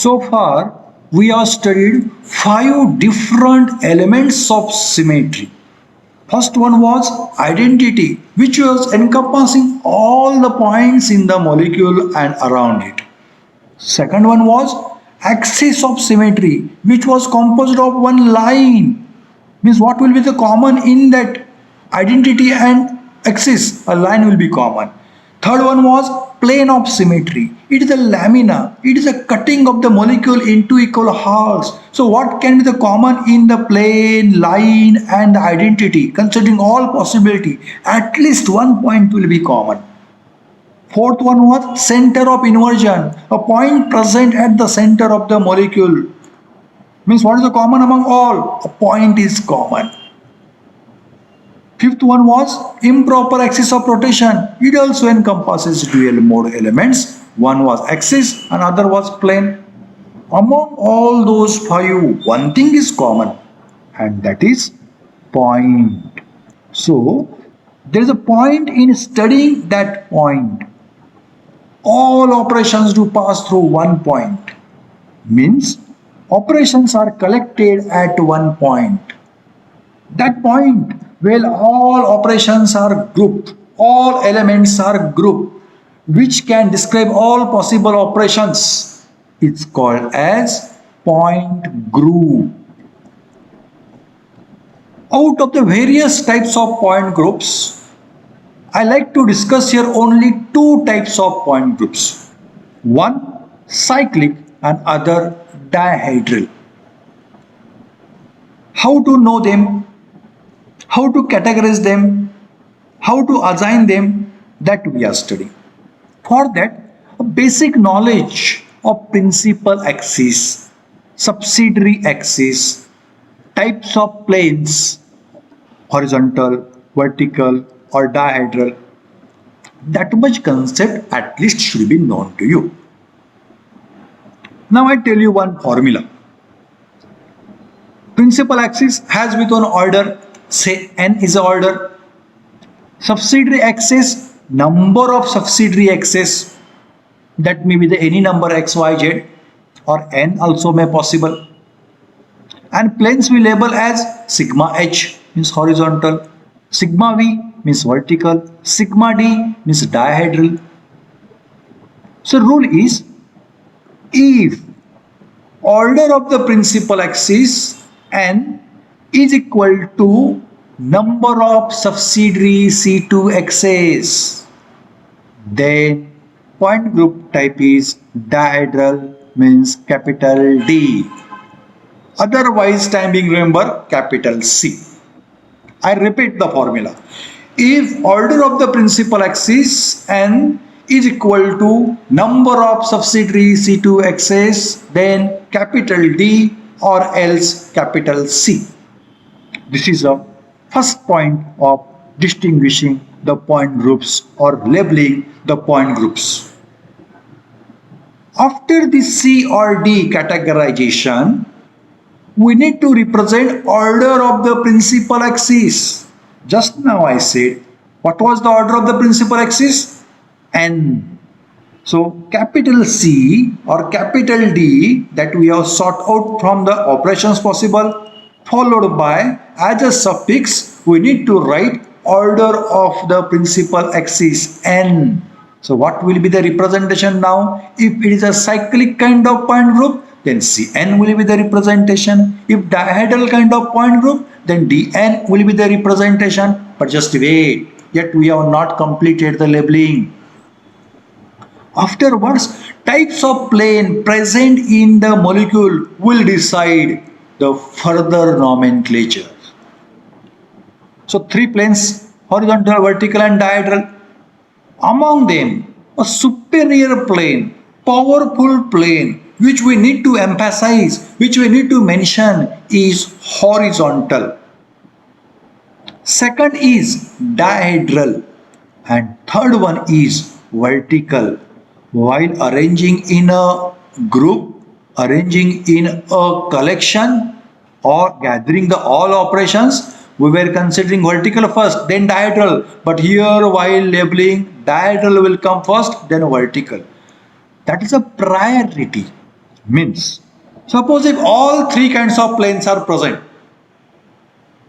So far, we have studied five different elements of symmetry. First one was identity, which was encompassing all the points in the molecule and around it. Second one was axis of symmetry, which was composed of one line. Means what will be the common in that identity and axis? A line will be common. Third one was plane of symmetry. It is a lamina. It is a cutting of the molecule into equal halves. So what can be the common in the plane, line and identity? Considering all possibility, at least one point will be common. Fourth one was center of inversion, a point present at the center of the molecule. Means what is the common among all? A point is common. Fifth one was improper axis of rotation. It also encompasses dual mode elements. One was axis, another was plane. Among all those five, one thing is common, and that is point. So, there is a point in studying that point. All operations do pass through one point. Means operations are collected at one point. That point where all operations are grouped, all elements are grouped, which can describe all possible operations. It's called as point group. Out of the various types of point groups, I like to discuss here only two types of point groups. One cyclic and other dihedral. How to know them, how to categorize them, how to assign them, that we are studying. For that, a basic knowledge of principal axis, subsidiary axis, types of planes, horizontal, vertical or dihedral, that much concept at least should be known to you. Now I tell you one formula. Principal axis has with one order, say n is a order. Subsidiary axis, number of subsidiary axis, that may be the any number x, y, z or n also may possible. And planes we label as sigma h means horizontal, sigma v means vertical, sigma d means dihedral. So rule is, if order of the principal axis n is equal to number of subsidiary C2 axes, then point group type is dihedral means capital D. Otherwise, time being remember capital C. I repeat the formula. If order of the principal axis n is equal to number of subsidiary C2 axes, then capital D or else capital C. This is the first point of distinguishing the point groups or labeling the point groups. After the C or D categorization, we need to represent order of the principal axis. Just now I said, what was the order of the principal axis? N. So capital C or capital D that we have sought out from the operations possible, followed by as a suffix we need to write order of the principal axis N. So what will be the representation now? If it is a cyclic kind of point group, then Cn will be the representation. If dihedral kind of point group, then Dn will be the representation. But just wait, yet we have not completed the labeling. Afterwards, types of plane present in the molecule will decide the further nomenclature. So three planes, horizontal, vertical and dihedral. Among them, a superior plane, powerful plane, which we need to emphasize, which we need to mention is horizontal. Second is dihedral and third one is vertical. While arranging in a group, arranging in a collection or gathering the all operations, we were considering vertical first, then dihedral. But here while labeling, dihedral will come first, then vertical. That is a priority. Means, suppose if all three kinds of planes are present,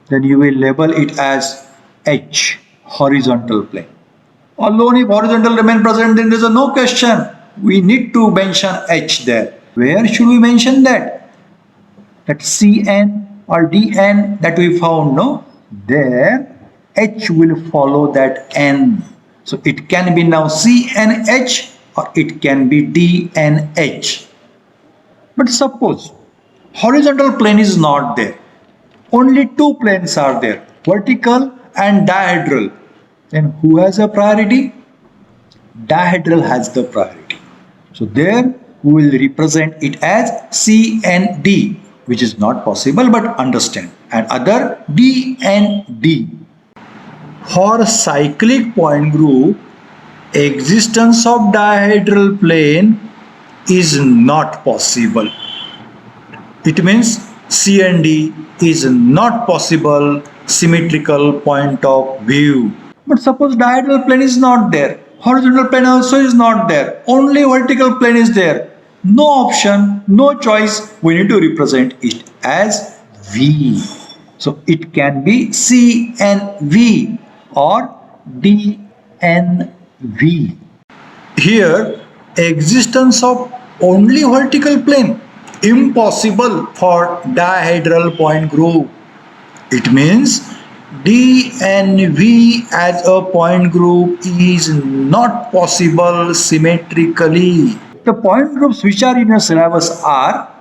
then you will label it as H, horizontal plane. Although if horizontal remain present, then there is no question. We need to mention H there. Where should we mention that? That Cn or Dn that we found, no? There, H will follow that N. So it can be now CNH or it can be DNH. But suppose horizontal plane is not there. Only two planes are there, vertical and dihedral. Then who has a priority? Dihedral has the priority. So there we will represent it as CND, which is not possible but understand, and other DND. For cyclic point group, existence of dihedral plane is not possible. It means C and D is not possible symmetrical point of view. But suppose dihedral plane is not there, horizontal plane also is not there, only vertical plane is there. No option, no choice, we need to represent it as V. So it can be CNV or DNV. Here, existence of only vertical plane impossible for dihedral point group. It means DNV as a point group is not possible symmetrically. The point groups which are in your syllabus are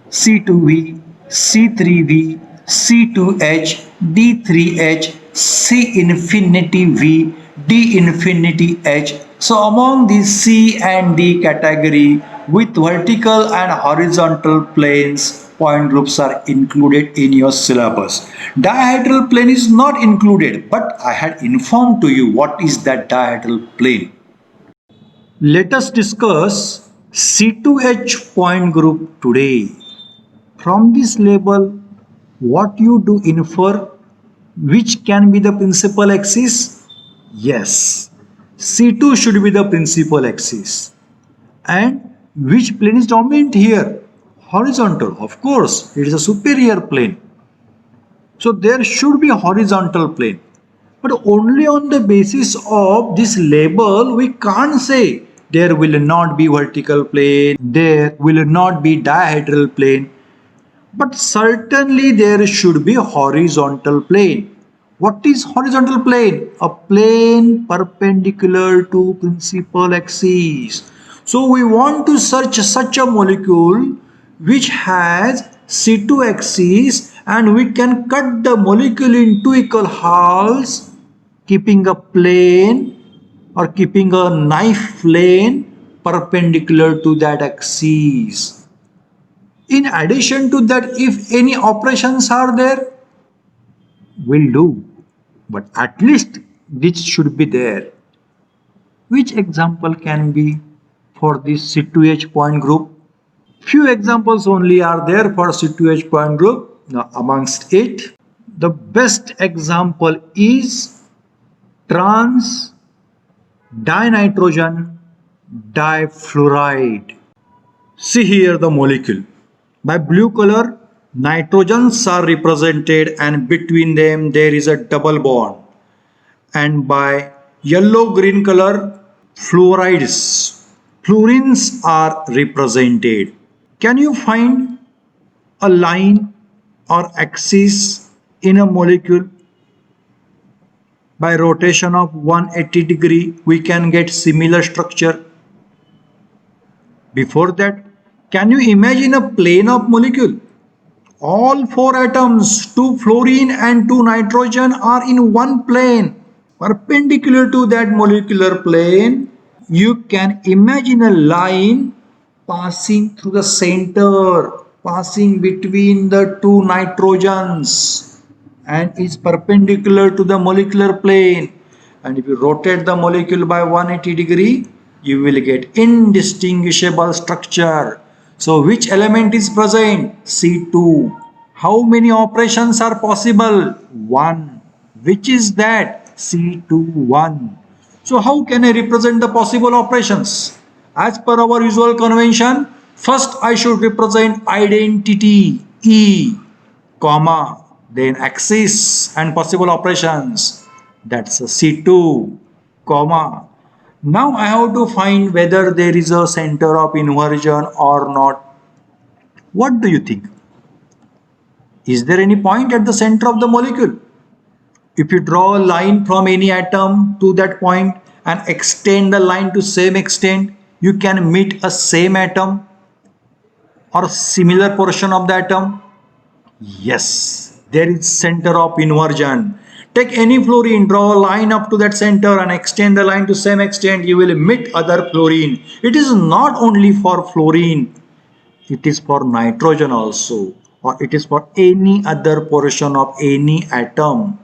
C2V, C3V, C2H, D3H, C infinity V, D infinity H. So among these C and D category with vertical and horizontal planes, point groups are included in your syllabus. Dihedral plane is not included, but I had informed to you what is that dihedral plane. Let us discuss C2H point group today. From this label, what you do infer, which can be the principal axis? Yes, C2 should be the principal axis. And which plane is dominant here? Horizontal, of course, it is a superior plane. So there should be a horizontal plane. But only on the basis of this label, we can't say there will not be vertical plane, there will not be dihedral plane. But certainly there should be horizontal plane. What is horizontal plane? A plane perpendicular to principal axis. So we want to search such a molecule which has C2 axis, and we can cut the molecule into equal halves, keeping a plane or keeping a knife plane perpendicular to that axis. In addition to that, if any operations are there, will do. But at least this should be there. Which example can be for this C2H point group? Few examples only are there for C2H point group. Now amongst it, the best example is trans dinitrogen difluoride. See here the molecule. By blue color, nitrogens are represented and between them there is a double bond. And by yellow-green color, fluorides, fluorines are represented. Can you find a line or axis in a molecule? By rotation of 180 degree, we can get similar structure. Before that, can you imagine a plane of molecule? All four atoms, 2 fluorine and 2 nitrogen, are in one plane. Perpendicular to that molecular plane, you can imagine a line passing through the center, passing between the 2 nitrogens, and is perpendicular to the molecular plane. And if you rotate the molecule by 180 degree, you will get indistinguishable structure. So which element is present? C2. How many operations are possible? 1. Which is that? C21. So how can I represent the possible operations? As per our usual convention, First, I should represent identity E, comma, then axis and possible operations. That's a C2, comma. Now I have to find whether there is a center of inversion or not. What do you think? Is there any point at the center of the molecule? If you draw a line from any atom to that point and extend the line to same extent, you can meet a same atom or similar portion of the atom. Yes, there is center of inversion. Take any fluorine, draw a line up to that center and extend the line to same extent, you will meet other fluorine. It is not only for fluorine, it is for nitrogen also, or it is for any other portion of any atom.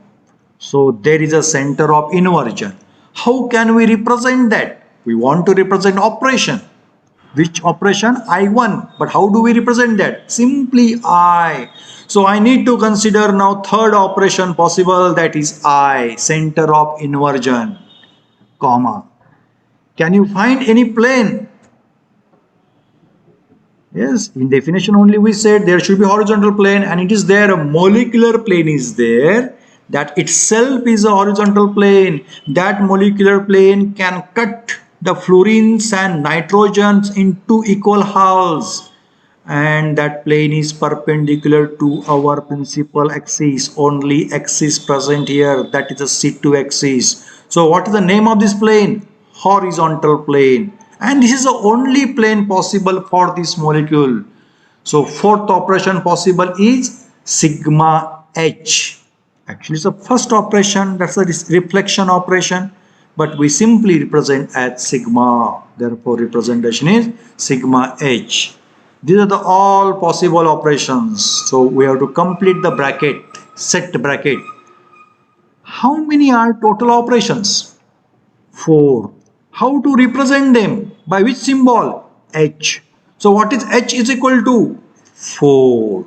So there is a center of inversion. How can we represent that? We want to represent operation. Which operation? I1. But how do we represent that? Simply I. So I need to consider now third operation possible, that is I, center of inversion, comma. Can you find any plane? Yes, in definition only we said there should be horizontal plane, and it is there, a molecular plane is there. That itself is a horizontal plane. That molecular plane can cut the fluorines and nitrogens into equal halves, and that plane is perpendicular to our principal axis. Only axis present here, that is the C2 axis. So what is the name of this plane? Horizontal plane. And this is the only plane possible for this molecule. So fourth operation possible is sigma H. Actually it's the first operation, that's the reflection operation, but we simply represent as sigma. Therefore representation is sigma H. These are the all possible operations. So we have to complete the bracket, set bracket. How many are total operations? 4. How to represent them? By which symbol? H. So what is H is equal to? 4.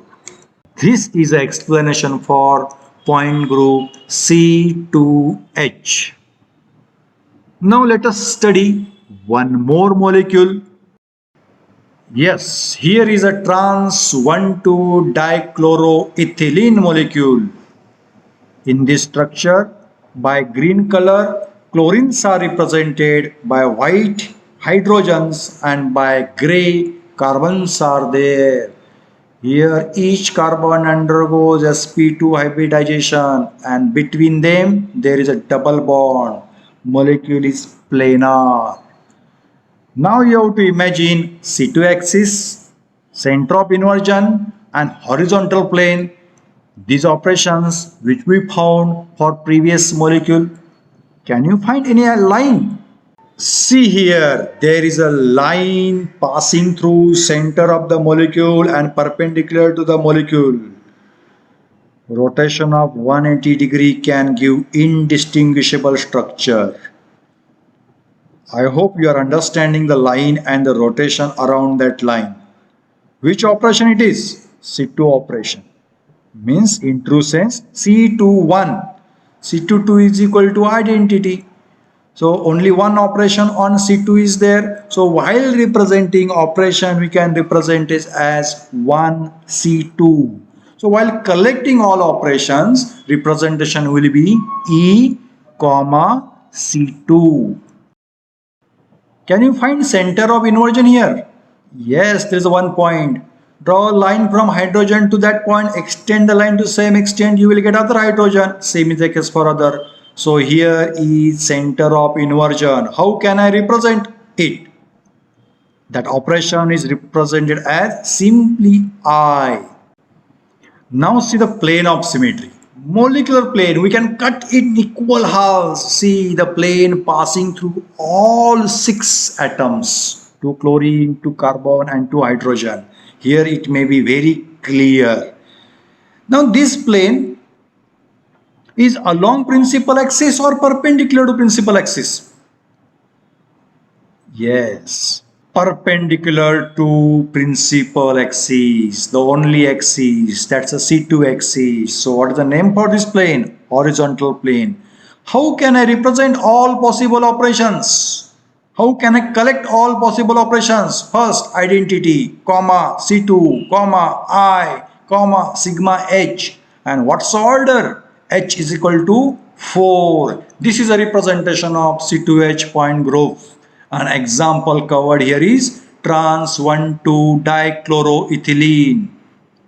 This is an explanation for point group C2H. Now let us study one more molecule. Yes, here is a trans 1,2-dichloroethylene molecule. In this structure, by green color, chlorines are represented, by white hydrogens, and by gray carbons are there. Here each carbon undergoes sp2 hybridization, and between them there is a double bond. Molecule is planar. Now you have to imagine C2 axis, center of inversion and horizontal plane. These operations which we found for previous molecule. Can you find any line? See here, there is a line passing through center of the molecule and perpendicular to the molecule. Rotation of 180 degree can give indistinguishable structure. I hope you are understanding the line and the rotation around that line. Which operation it is? C2 operation. Means in true sense C21. C22 is equal to identity. So only one operation on C2 is there. So while representing operation, we can represent it as 1C2. So while collecting all operations, representation will be E, comma C2. Can you find center of inversion here? Yes, there is one point. Draw a line from hydrogen to that point, extend the line to same extent, you will get other hydrogen. Same is the case for other. So here is center of inversion. How can I represent it? That operation is represented as simply I. Now see the plane of symmetry. Molecular plane, we can cut it in equal halves. See the plane passing through all 6 atoms, 2 chlorine, 2 carbon and 2 hydrogen. Here it may be very clear. Now this plane is along principal axis or perpendicular to principal axis? Yes, perpendicular to principal axis, the only axis, that's a C2 axis. So what is the name for this plane? Horizontal plane. How can I represent all possible operations? How can I collect all possible operations? First, identity, comma, C2, comma, I, comma, sigma H. And what's the order? H is equal to 4. This is a representation of C2H point group. An example covered here is trans 1,2-dichloroethylene.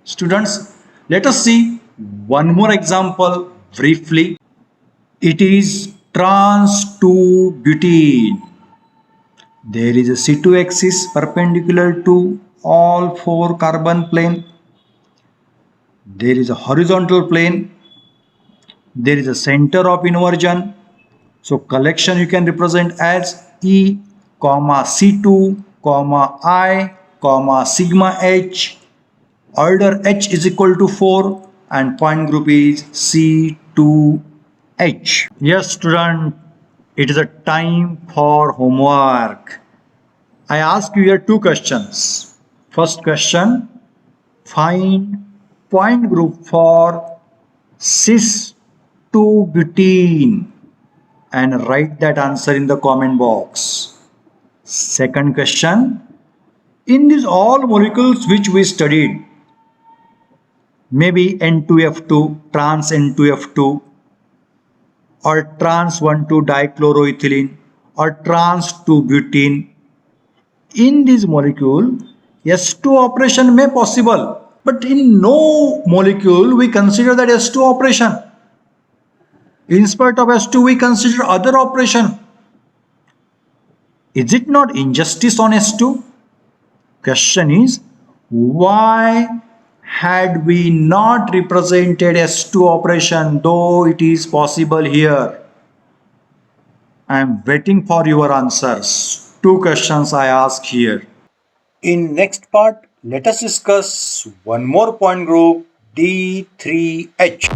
Students, let us see one more example briefly. It is trans 2-butene. There is a C2 axis perpendicular to all four carbon plane. There is a horizontal plane. There is a center of inversion. So collection you can represent as E, comma C2, comma I, comma sigma H. Order H is equal to 4 and point group is C2H. Yes, student, it is a time for homework. I ask you here two questions. First question, find point group for cis 2-butene and write that answer in the comment box. Second question, in these all molecules which we studied, maybe N2F2, trans N2F2 or trans 1,2-dichloroethylene or trans 2-butene, in this molecule S2 operation may possible, but in no molecule we consider that S2 operation. In spite of S2 we consider other operation. Is it not injustice on S2? Question is, why had we not represented S2 operation though it is possible here? I am waiting for your answers. Two questions I ask here. In next part, let us discuss one more point group, D3H.